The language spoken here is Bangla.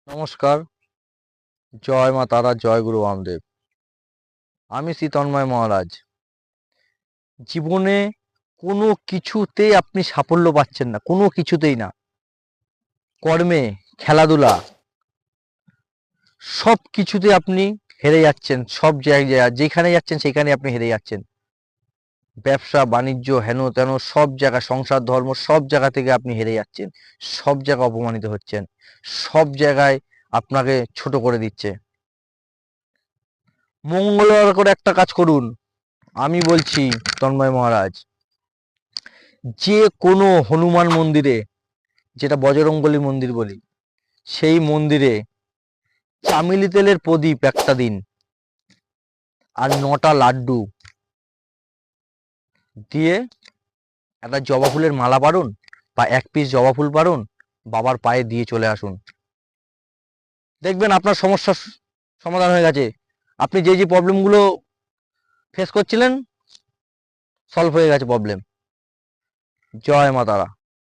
নমস্কার। জয় মা তারা, জয় গুরু বামদেব। আমি শ্রী তন্ময় মহারাজ। জীবনে কোনো কিছুতেই আপনি সাফল্য পাচ্ছেন না, কোনো কিছুতেই না। কর্মে, খেলাধুলা, সব কিছুতে আপনি হেরে যাচ্ছেন। সব জায়গায় যেখানে যাচ্ছেন সেখানে আপনি হেরে যাচ্ছেন। ব্যবসা বাণিজ্য হেন তেন সব জায়গা, সংসার ধর্ম সব জায়গা থেকে আপনি হেরে যাচ্ছেন। সব জায়গায় অপমানিত হচ্ছেন, সব জায়গায় আপনাকে ছোট করে দিচ্ছে। মঙ্গলবার করে একটা কাজ করুন। আমি বলছি তন্ময় মহারাজ, যে কোনো হনুমান মন্দিরে, যেটা বজরংবলী মন্দির বলি, সেই মন্দিরে চামেলি তেলের প্রদীপ একটা দিন, আর 9টা লাড্ডু দিয়ে একটা জবা ফুলের মালা পারুন, বা 1 পিস জবা ফুল পারুন, বাবার পায়ে দিয়ে চলে আসুন। দেখবেন আপনার সমস্যার সমাধান হয়ে গেছে। আপনি যে যে প্রবলেমগুলো ফেস করছিলেন, সলভ হয়ে গেছে প্রবলেম। জয় মা তারা।